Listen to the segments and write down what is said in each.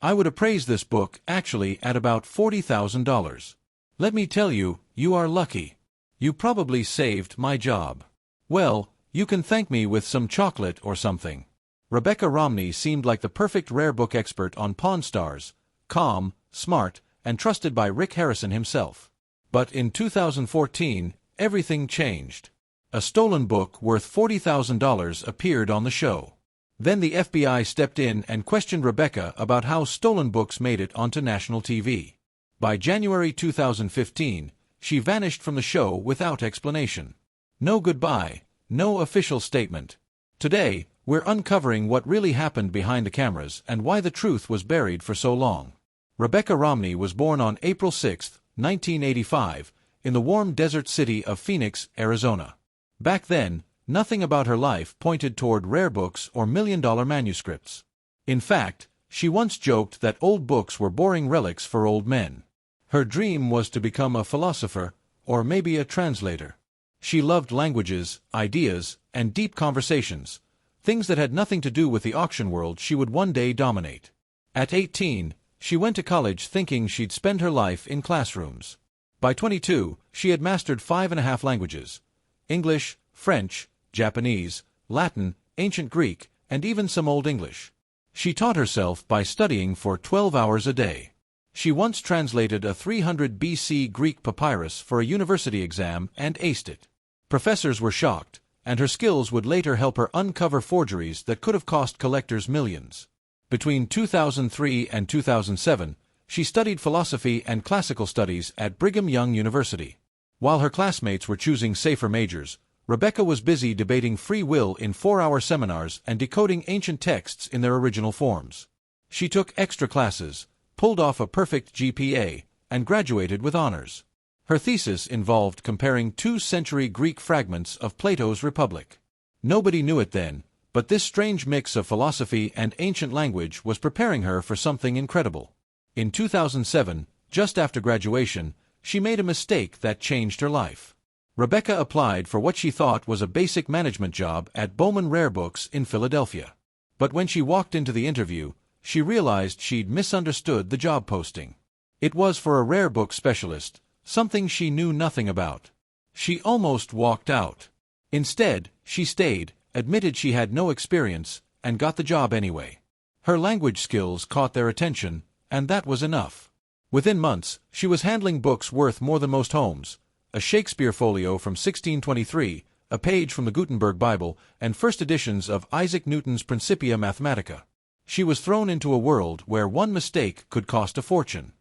I would appraise this book actually at about $40,000. Let me tell you, you are lucky. You probably saved my job. Well, you can thank me with some chocolate or something. Rebecca Romney seemed like the perfect rare book expert on Pawn Stars, calm, smart, and trusted by Rick Harrison himself. But in 2014, everything changed. A stolen book worth $40,000 appeared on the show. Then the FBI stepped in and questioned Rebecca about how stolen books made it onto national TV. By January 2015, she vanished from the show without explanation. No goodbye, no official statement. Today, we're uncovering what really happened behind the cameras and why the truth was buried for so long. Rebecca Romney was born on April 6, 1985, in the warm desert city of Phoenix, Arizona. Back then, nothing about her life pointed toward rare books or million-dollar manuscripts. In fact, she once joked that old books were boring relics for old men. Her dream was to become a philosopher, or maybe a translator. She loved languages, ideas, and deep conversations, things that had nothing to do with the auction world she would one day dominate. At 18, she went to college thinking she'd spend her life in classrooms. By 22, she had mastered 5.5 languages: English, French, Japanese, Latin, Ancient Greek, and even some Old English. She taught herself by studying for 12 hours a day. She once translated a 300 BC Greek papyrus for a university exam and aced it. Professors were shocked, and her skills would later help her uncover forgeries that could have cost collectors millions. Between 2003 and 2007, she studied philosophy and classical studies at Brigham Young University. While her classmates were choosing safer majors, Rebecca was busy debating free will in 4-hour seminars and decoding ancient texts in their original forms. She took extra classes, pulled off a perfect GPA, and graduated with honors. Her thesis involved comparing 2nd-century Greek fragments of Plato's Republic. Nobody knew it then, but this strange mix of philosophy and ancient language was preparing her for something incredible. In 2007, just after graduation, she made a mistake that changed her life. Rebecca applied for what she thought was a basic management job at Bowman Rare Books in Philadelphia. But when she walked into the interview, she realized she'd misunderstood the job posting. It was for a rare book specialist, something she knew nothing about. She almost walked out. Instead, she stayed, admitted she had no experience, and got the job anyway. Her language skills caught their attention, and that was enough. Within months, she was handling books worth more than most homes: a Shakespeare folio from 1623, a page from the Gutenberg Bible, and first editions of Isaac Newton's Principia Mathematica. She was thrown into a world where one mistake could cost a fortune.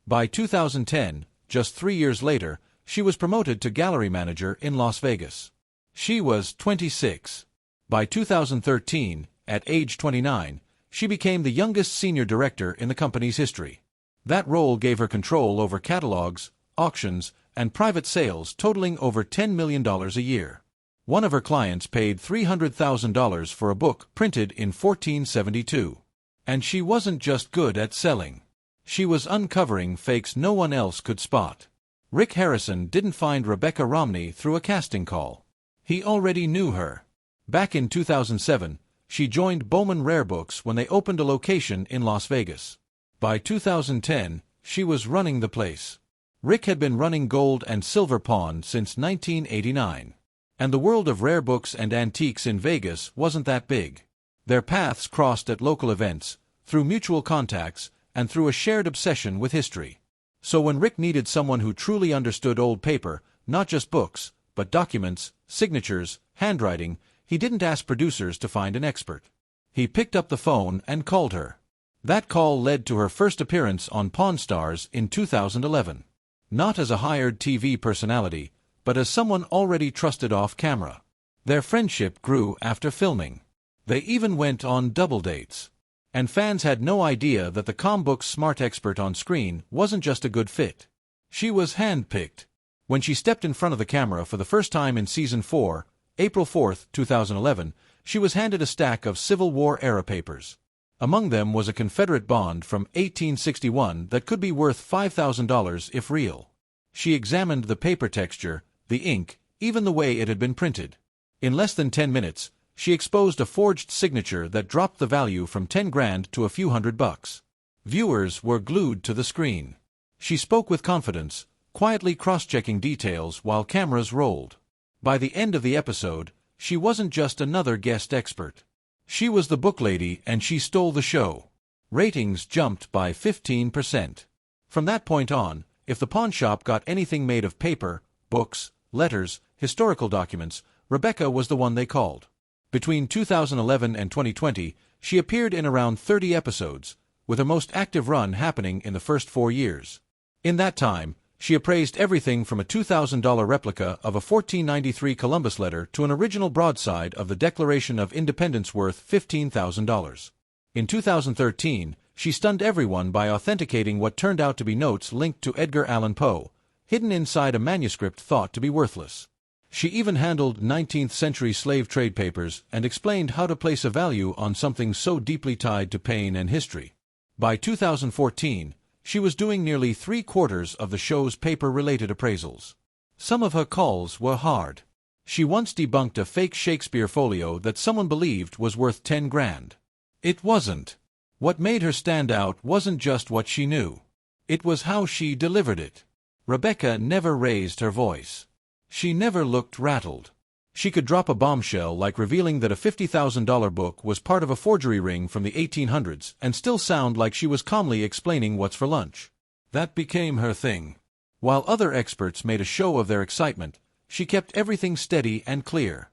By 2010, just 3 years later, she was promoted to gallery manager in Las Vegas. She was 26. By 2013, at age 29, she became the youngest senior director in the company's history. That role gave her control over catalogs, auctions, and private sales totaling over $10 million a year. One of her clients paid $300,000 for a book printed in 1472. And she wasn't just good at selling. She was uncovering fakes no one else could spot. Rick Harrison didn't find Rebecca Romney through a casting call. He already knew her. Back in 2007, she joined Bowman Rare Books when they opened a location in Las Vegas. By 2010, she was running the place. Rick had been running gold and silver pawn since 1989. And the world of rare books and antiques in Vegas wasn't that big. Their paths crossed at local events, through mutual contacts, and through a shared obsession with history. So when Rick needed someone who truly understood old paper, not just books, but documents, signatures, handwriting, he didn't ask producers to find an expert. He picked up the phone and called her. That call led to her first appearance on Pawn Stars in 2011. Not as a hired TV personality, but as someone already trusted off camera. Their friendship grew after filming. They even went on double dates. And fans had no idea that the comic smart expert on screen wasn't just a good fit. She was handpicked. When she stepped in front of the camera for the first time in Season 4, April 4, 2011, she was handed a stack of Civil War-era papers. Among them was a Confederate bond from 1861 that could be worth $5,000 if real. She examined the paper texture, the ink, even the way it had been printed. In less than 10 minutes, she exposed a forged signature that dropped the value from $10,000 to a few $100. Viewers were glued to the screen. She spoke with confidence, quietly cross-checking details while cameras rolled. By the end of the episode, she wasn't just another guest expert. She was the book lady, and she stole the show. Ratings jumped by 15%. From that point on, if the pawn shop got anything made of paper, books, letters, historical documents, Rebecca was the one they called. Between 2011 and 2020, she appeared in around 30 episodes, with her most active run happening in the first 4 years. In that time, she appraised everything from a $2,000 replica of a 1493 Columbus letter to an original broadside of the Declaration of Independence worth $15,000. In 2013, she stunned everyone by authenticating what turned out to be notes linked to Edgar Allan Poe, hidden inside a manuscript thought to be worthless. She even handled 19th-century slave trade papers and explained how to place a value on something so deeply tied to pain and history. By 2014, she was doing nearly 3/4 of the show's paper-related appraisals. Some of her calls were hard. She once debunked a fake Shakespeare folio that someone believed was worth 10 grand. It wasn't. What made her stand out wasn't just what she knew. It was how she delivered it. Rebecca never raised her voice. She never looked rattled. She could drop a bombshell like revealing that a $50,000 book was part of a forgery ring from the 1800s and still sound like she was calmly explaining what's for lunch. That became her thing. While other experts made a show of their excitement, she kept everything steady and clear.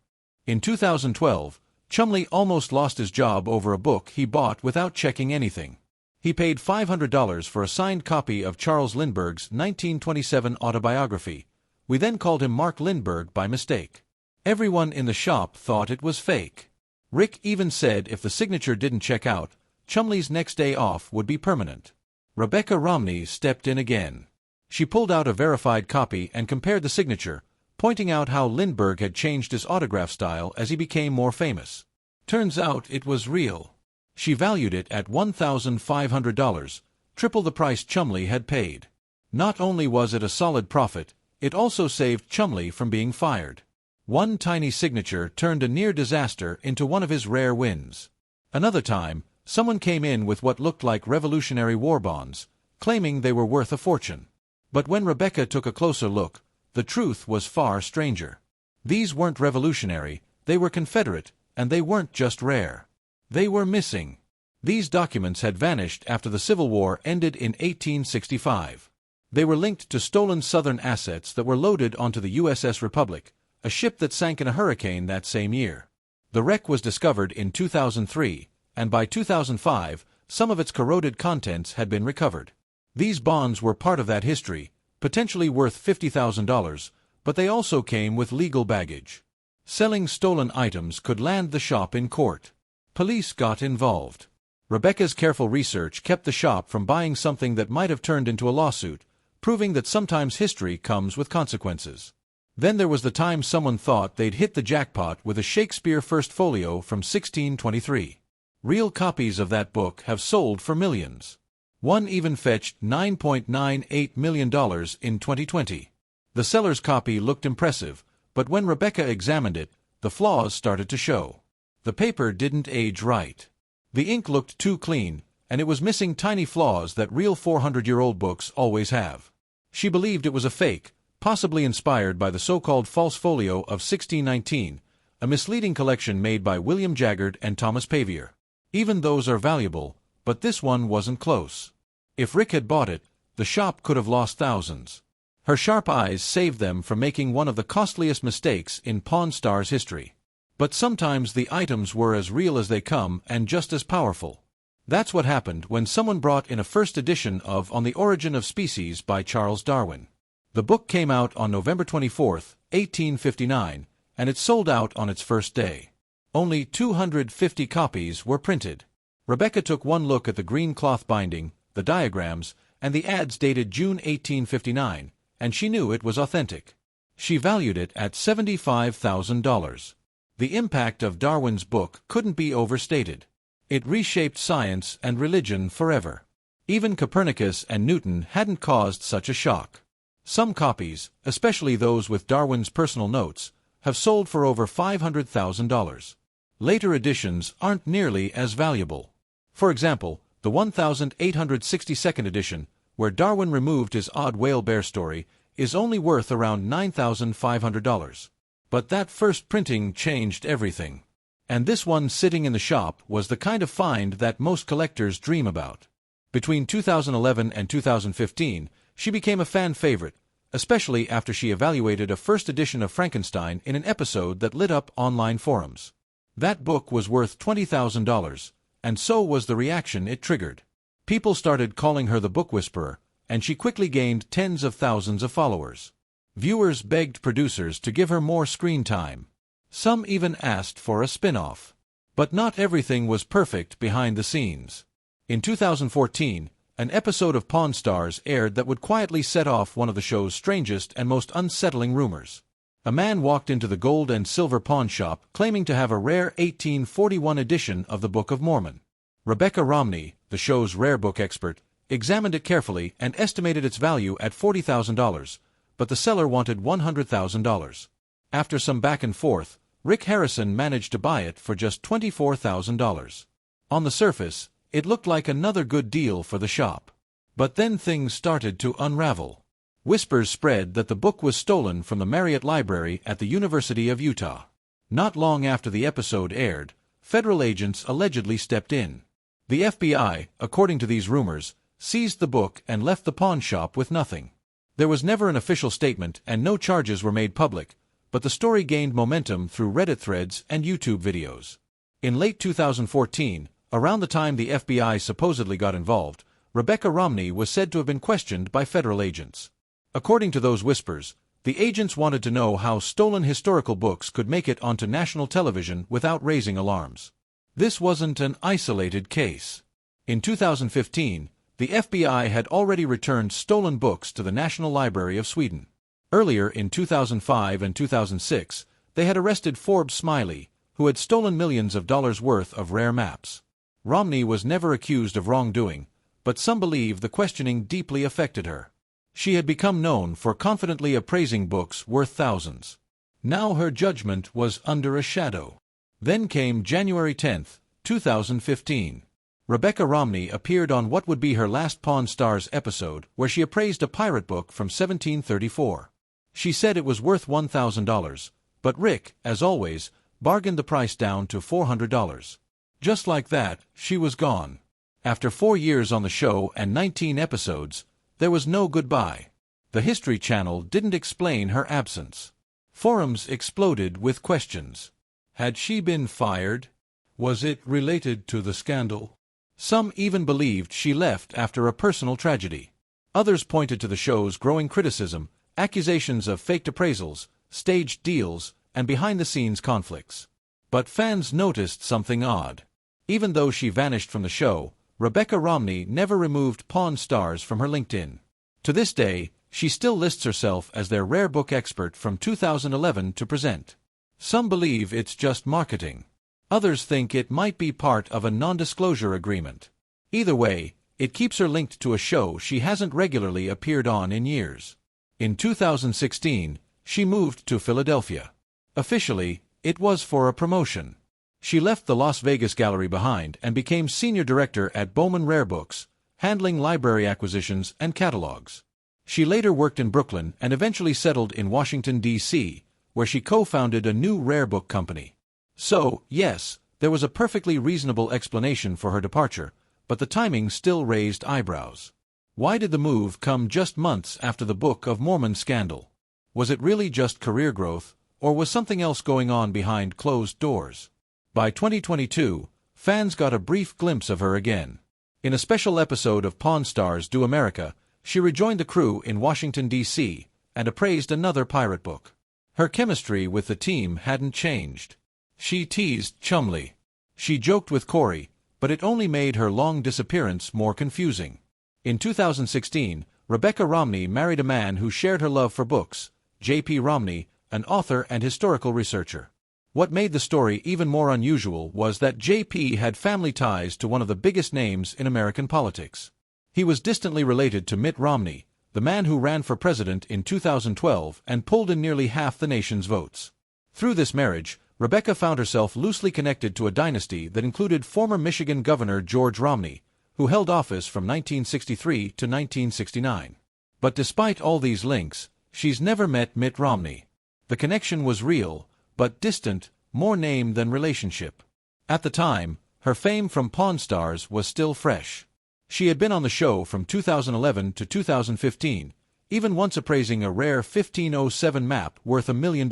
In 2012, Chumley almost lost his job over a book he bought without checking anything. He paid $500 for a signed copy of Charles Lindbergh's 1927 autobiography. We then called him Mark Lindbergh by mistake. Everyone in the shop thought it was fake. Rick even said if the signature didn't check out, Chumley's next day off would be permanent. Rebecca Romney stepped in again. She pulled out a verified copy and compared the signature, pointing out how Lindbergh had changed his autograph style as he became more famous. Turns out it was real. She valued it at $1,500, triple the price Chumley had paid. Not only was it a solid profit, it also saved Chumley from being fired. One tiny signature turned a near disaster into one of his rare wins. Another time, someone came in with what looked like Revolutionary War bonds, claiming they were worth a fortune. But when Rebecca took a closer look, the truth was far stranger. These weren't revolutionary, they were Confederate, and they weren't just rare. They were missing. These documents had vanished after the Civil War ended in 1865. They were linked to stolen Southern assets that were loaded onto the USS Republic, a ship that sank in a hurricane that same year. The wreck was discovered in 2003, and by 2005, some of its corroded contents had been recovered. These bonds were part of that history, potentially worth $50,000, but they also came with legal baggage. Selling stolen items could land the shop in court. Police got involved. Rebecca's careful research kept the shop from buying something that might have turned into a lawsuit, proving that sometimes history comes with consequences. Then there was the time someone thought they'd hit the jackpot with a Shakespeare First Folio from 1623. Real copies of that book have sold for millions. One even fetched $9.98 million in 2020. The seller's copy looked impressive, but when Rebecca examined it, the flaws started to show. The paper didn't age right. The ink looked too clean, and it was missing tiny flaws that real 400-year-old books always have. She believed it was a fake, possibly inspired by the so-called false folio of 1619, a misleading collection made by William Jaggard and Thomas Pavier. Even those are valuable, but this one wasn't close. If Rick had bought it, the shop could have lost thousands. Her sharp eyes saved them from making one of the costliest mistakes in Pawn Stars history. But sometimes the items were as real as they come and just as powerful. That's what happened when someone brought in a first edition of On the Origin of Species by Charles Darwin. The book came out on November 24, 1859, and it sold out on its first day. Only 250 copies were printed. Rebecca took one look at the green cloth binding, the diagrams, and the ads dated June 1859, and she knew it was authentic. She valued it at $75,000. The impact of Darwin's book couldn't be overstated. It reshaped science and religion forever. Even Copernicus and Newton hadn't caused such a shock. Some copies, especially those with Darwin's personal notes, have sold for over $500,000. Later editions aren't nearly as valuable. For example, The 1862nd edition, where Darwin removed his odd whale bear story, is only worth around $9,500. But that first printing changed everything. And this one sitting in the shop was the kind of find that most collectors dream about. Between 2011 and 2015, she became a fan favorite, especially after she evaluated a first edition of Frankenstein in an episode that lit up online forums. That book was worth $20,000, and so was the reaction it triggered. People started calling her the Book Whisperer, and she quickly gained tens of thousands of followers. Viewers begged producers to give her more screen time. Some even asked for a spin-off. But not everything was perfect behind the scenes. In 2014, an episode of Pawn Stars aired that would quietly set off one of the show's strangest and most unsettling rumors. A man walked into the gold and silver pawn shop claiming to have a rare 1841 edition of the Book of Mormon. Rebecca Romney, the show's rare book expert, examined it carefully and estimated its value at $40,000, but the seller wanted $100,000. After some back and forth, Rick Harrison managed to buy it for just $24,000. On the surface, it looked like another good deal for the shop. But then things started to unravel. Whispers spread that the book was stolen from the Marriott Library at the University of Utah. Not long after the episode aired, federal agents allegedly stepped in. The FBI, according to these rumors, seized the book and left the pawn shop with nothing. There was never an official statement and no charges were made public, but the story gained momentum through Reddit threads and YouTube videos. In late 2014, around the time the FBI supposedly got involved, Rebecca Romney was said to have been questioned by federal agents. According to those whispers, the agents wanted to know how stolen historical books could make it onto national television without raising alarms. This wasn't an isolated case. In 2015, the FBI had already returned stolen books to the National Library of Sweden. Earlier in 2005 and 2006, they had arrested Forbes Smiley, who had stolen millions of dollars worth of rare maps. Romney was never accused of wrongdoing, but some believe the questioning deeply affected her. She had become known for confidently appraising books worth thousands. Now her judgment was under a shadow. Then came January 10, 2015. Rebecca Romney appeared on what would be her last Pawn Stars episode, where she appraised a pirate book from 1734. She said it was worth $1,000, but Rick, as always, bargained the price down to $400. Just like that, she was gone. After 4 years on the show and 19 episodes, there was no goodbye. The History Channel didn't explain her absence. Forums exploded with questions. Had she been fired? Was it related to the scandal? Some even believed she left after a personal tragedy. Others pointed to the show's growing criticism, accusations of faked appraisals, staged deals, and behind-the-scenes conflicts. But fans noticed something odd. Even though she vanished from the show, Rebecca Romney never removed Pawn Stars from her LinkedIn. To this day, she still lists herself as their rare book expert from 2011 to present. Some believe it's just marketing. Others think it might be part of a non-disclosure agreement. Either way, it keeps her linked to a show she hasn't regularly appeared on in years. In 2016, she moved to Philadelphia. Officially, it was for a promotion. She left the Las Vegas gallery behind and became senior director at Bowman Rare Books, handling library acquisitions and catalogs. She later worked in Brooklyn and eventually settled in Washington, D.C., where she co-founded a new rare book company. So, yes, there was a perfectly reasonable explanation for her departure, but the timing still raised eyebrows. Why did the move come just months after the Book of Mormon scandal? Was it really just career growth, or was something else going on behind closed doors? By 2022, fans got a brief glimpse of her again. In a special episode of Pawn Stars Do America, she rejoined the crew in Washington, D.C., and appraised another pirate book. Her chemistry with the team hadn't changed. She teased Chumley. She joked with Corey, but it only made her long disappearance more confusing. In 2016, Rebecca Romney married a man who shared her love for books, J.P. Romney, an author and historical researcher. What made the story even more unusual was that J.P. had family ties to one of the biggest names in American politics. He was distantly related to Mitt Romney, the man who ran for president in 2012 and pulled in nearly half the nation's votes. Through this marriage, Rebecca found herself loosely connected to a dynasty that included former Michigan Governor George Romney, who held office from 1963 to 1969. But despite all these links, she's never met Mitt Romney. The connection was real, but distant, more name than relationship. At the time, her fame from Pawn Stars was still fresh. She had been on the show from 2011 to 2015, even once appraising a rare 1507 map worth $1 million.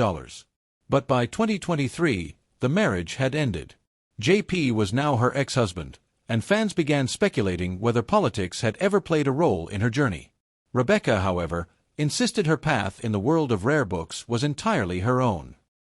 But by 2023, the marriage had ended. JP was now her ex-husband, and fans began speculating whether politics had ever played a role in her journey. Rebecca, however, insisted her path in the world of rare books was entirely her own.